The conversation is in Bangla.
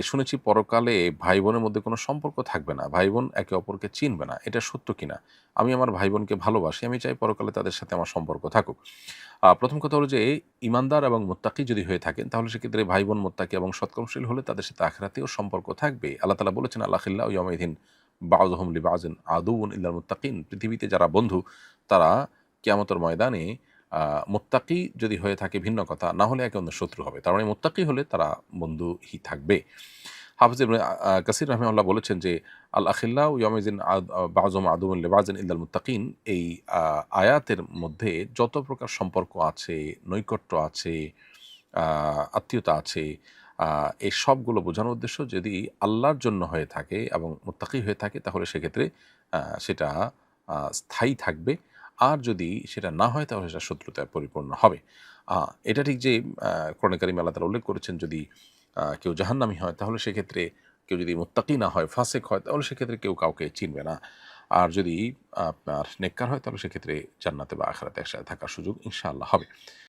শুনেছি পরকালে ভাই বোনের মধ্যে কোনো সম্পর্ক থাকবে না। ভাই বোন একে অপরকে চিনবে না। এটা সত্য কিনা? আমি আমার ভাই বোনকে ভালোবাসি। আমি চাই পরকালে তাদের সাথে আমার সম্পর্ক থাকুক। ১ম কথা হলো যে ঈমানদার এবং মুত্তাকি যদি হয়ে থাকেন তাহলে সেক্ষেত্রে ভাই বোন মুত্তাকি এবং সৎকর্মশীল হলে তাদের সাথে আখিরাতেও সম্পর্ক থাকবে। আল্লাহ তাআলা বলেছেন, "আল-আখিল্লাউ ইয়াওমাইযিন বা'যুহুম লিবা'যিন আদুউন ইল্লাল মুত্তাকিন।" পৃথিবীতে যারা বন্ধু তারা কিয়ামতের ময়দানে আ মুত্তাকি যদি হয়ে থাকে ভিন্ন কথা, না হলে একে অন্যের শত্রু হবে। তার মানে মুত্তাকি হলে তারা বন্ধুই থাকবে। হাফিজ ইবনে কাসির রাহিমাহুল্লাহ বলেছেন যে, "আল আখিল্লাউ ইয়াওমাইযিন বা'যুহুম আদুউন লিবা'যিন ইল্লাল মুত্তাকিন।" এই আ আয়াতের মধ্যে যত প্রকার সম্পর্ক আছে, নৈকট্য আছে, আ আত্মীয়তা আছে, আ এই সবগুলো বোঝানোর উদ্দেশ্য যদি আল্লাহর জন্য হয়ে থাকে এবং মুত্তাকি হয়ে থাকে তাহলে সেক্ষেত্রে সেটা স্থায়ী থাকবে। আর যদি সেটা না হয় তাহলে সেটা শত্রুতায় পরিপূর্ণ হবে। আ এটা ঠিক যে কোরআনে কারিমে আল্লাহ তাআলা উল্লেখ করেছেন যদি কেউ জাহান্নামী হয় তাহলে সেক্ষেত্রে কেউ যদি মুত্তাকি না হয়, ফাসিক হয় তাহলে সেক্ষেত্রে কেউ কাউকে চিনবে না। আর যদি আপনার নেককার হয় তাহলে সেক্ষেত্রে জান্নাতে বা আখিরাতে একসাথে থাকার সুযোগ ইনশাআল্লাহ হবে।